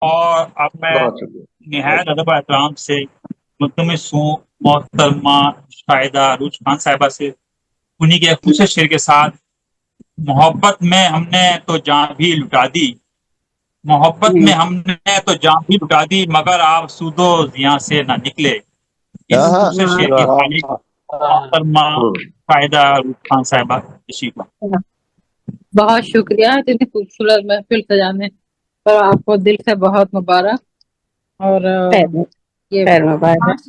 اور اب میں بہت شکریہ. نہایت ادب و احترام سے ملتمس ہوں محترمہ شاہدہ عروج خان صاحبہ سے انہی کے خصوصی شعر کے ساتھ محبت میں ہم نے تو جان بھی لٹا دی، محبت میں ہم نے تو جان بھی لٹا دی، مگر آپ سود و زیاں سے نہ نکلے. اس خصوصی شعر کی خالق محترمہ شاہدہ عروج خان صاحبہ تشریف لائیں. بہت شکریہ اتنی خوبصورت محفل سجانے پر، آپ کو دل سے بہت مبارک. اور یہ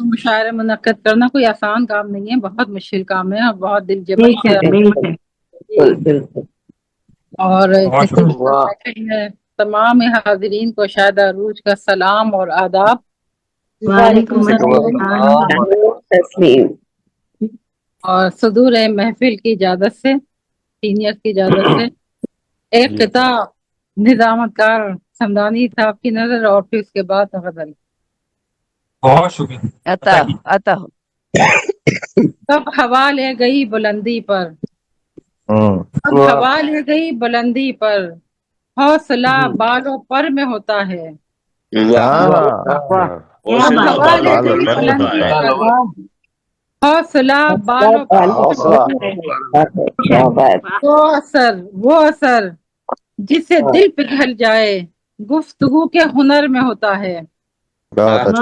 مشاعرے منعقد کرنا کوئی آسان کام نہیں ہے، بہت مشکل کام ہے اور بہت دل جمعی سے. اور تمام حاضرین کو شاہدہ عروج کا سلام اور آداب. وعلیکم السلام تسلیم. اور صدور محفل کی اجازت سے، سینئر کی اجازت سے ایک قطع نظامت کار سمدانی صاحب کی نظر اور پھر اس کے بعد غزل. بہت شکریہ. عطا کب ہوا لے گئی بلندی پر، کب ہوا لے گئی بلندی پر، حوصلہ بالوں پر میں ہوتا ہے. ہوا لے گئی بلندی پر، حوصلہ بالوں پر وہ اثر جس سے دل پگھل جائے گفتگو کے ہنر میں ہوتا ہے. بہت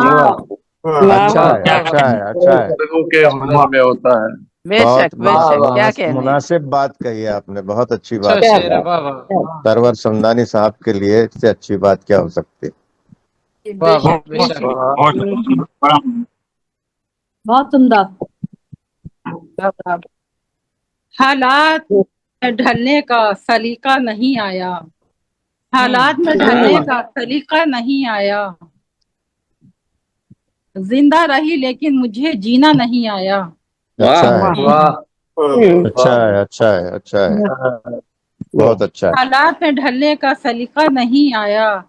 کے ہنر میں ہوتا ہے. بے شک کیا کہنے. مناسب بات کہی ہے آپ نے، بہت اچھی بات. سرور سمدانی صاحب کے لیے اس سے اچھی بات کیا ہو سکتی. بہت عمدہ. حالات میں ڈھلنے کا سلیقہ نہیں آیا، حالات میں ڈھلنے کا سلیقہ نہیں آیا، زندہ رہی لیکن مجھے جینا نہیں آیا. اچھا ہے بہت اچھا. حالات میں ڈھلنے کا سلیقہ نہیں آیا،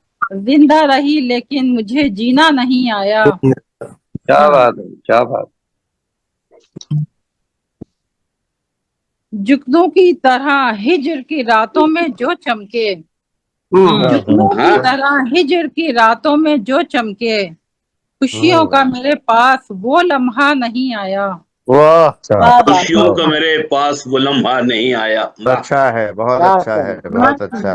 زندہ رہی لیکن مجھے جینا نہیں آیا. کیا بات ہے، کیا بات. جگنوں کی طرح ہجر کی راتوں میں جو چمکے، جگنوں کی طرح ہجر کی راتوں میں جو چمکے، خوشیوں کا میرے پاس وہ لمحہ نہیں آیا. خوشیوں کا میرے پاس وہ لمحہ نہیں آیا. اچھا ہے، بہت اچھا ہے، بہت اچھا.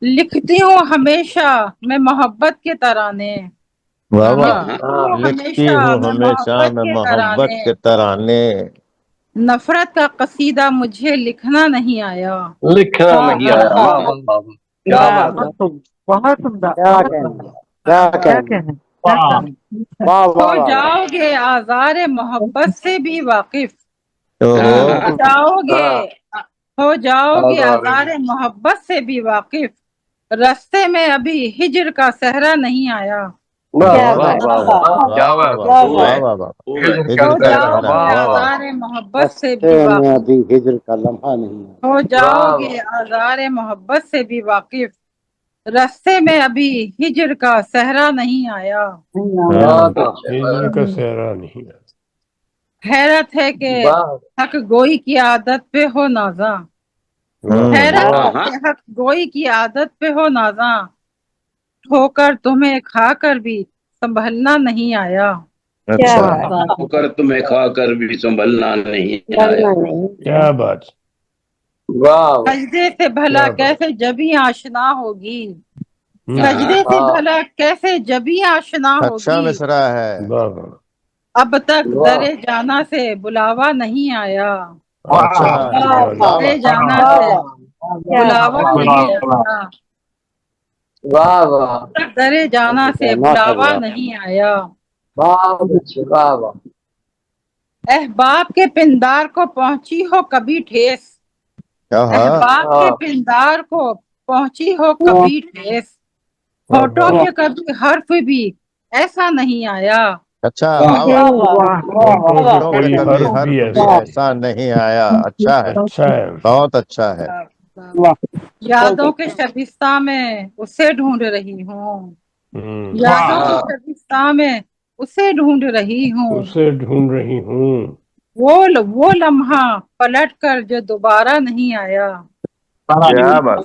لکھتی ہوں ہمیشہ میں محبت کے ترانے، لکھتی ہوں ہمیشہ میں محبت کے ترانے، نفرت کا قصیدہ مجھے لکھنا نہیں آیا. لکھنا نہیں آیا. کیا بات. بہت عمدہ. ہو جاؤ گے آزار محبت سے بھی واقف، ہو جاؤ گے آزار محبت سے بھی واقف، رستے میں ابھی ہجر کا صحرا نہیں آیا. آزار محبت سے بھی واقف، ہجر کا لمحہ نہیں ہے. ہو جاؤ گے آزار محبت سے بھی واقف، رستے میں ابھی ہجر کا صحرا نہیں آیا. ہجر کا صحرا نہیں آیا. حیرت ہے کہ حق گوئی کی عادت پہ ہو نازاں، حیرت ہے کہ حق گوئی کی عادت پہ ہو نازاں، ٹھوکر تمہیں کھا کر بھی سنبھلنا نہیں آیا. ٹھوکر تمہیں کھا کر بھی سنبھلنا نہیں آیا. کیا بات. سجدے سے بھلا کیسے جبیں آشنا ہوگی، سجدے سے بھلا کیسے جبیں آشنا ہوگی. اچھا مصرع ہے. اب تک درے جانا سے بلاوا نہیں آیا، درے جانا سے بلاوا نہیں آیا، درے جانا سے بلاوا نہیں آیا. احباب کے پندار کو پہنچی ہو کبھی ٹھیس، احباب کے پندار کو پہنچی ہو کبھی ٹھیس، ہوٹوں کے کبھی حرف بھی ایسا نہیں آیا. اچھا ایسا نہیں آیا. اچھا ہے، بہت اچھا ہے. یادوں کے شبستہ میں اسے ڈھونڈ رہی ہوں، یادوں کے شبستہ میں اسے ڈھونڈ رہی ہوں، وہ لمحہ پلٹ کر جو دوبارہ نہیں آیا. کیا بات.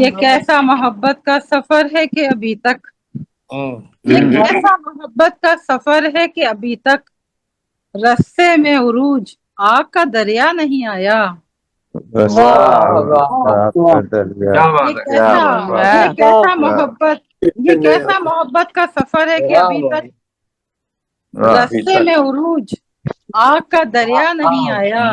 یہ کیسا محبت کا سفر ہے کہ ابھی تک یہ کیسا محبت کا سفر ہے کہ ابھی تک رستے میں عروج آگ کا دریا نہیں آیا. یہ کیسا محبت کا سفر ہے کہ ابھی تک رستے میں عروج آگ کا دریا نہیں آیا.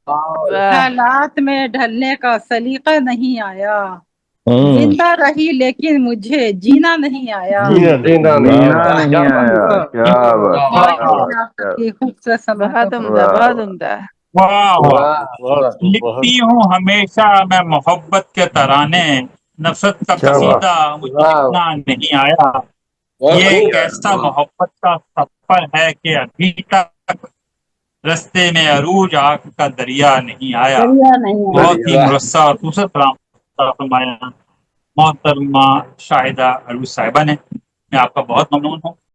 حالات میں ڈھلنے کا سلیقہ نہیں آیا. زندہ رہی لیکن مجھے جینا نہیں آیا. خوبصورت سماعت. بہت عمدہ، بہت عمدہ. واہ واہ. لکھتی ہوں ہمیشہ میں محبت کے ترانے، نفرت کا قصیدہ مجھے لکھنا نہیں آیا. یہ ایک ایسا محبت کا سفر ہے کہ ابھی تک رستے میں عروج آگ کا دریا نہیں آیا. بہت ہی مرصع اور خوبصورت فرمایا محترمہ شاہدہ عروج صاحبہ نے. میں آپ کا بہت ممنون ہوں.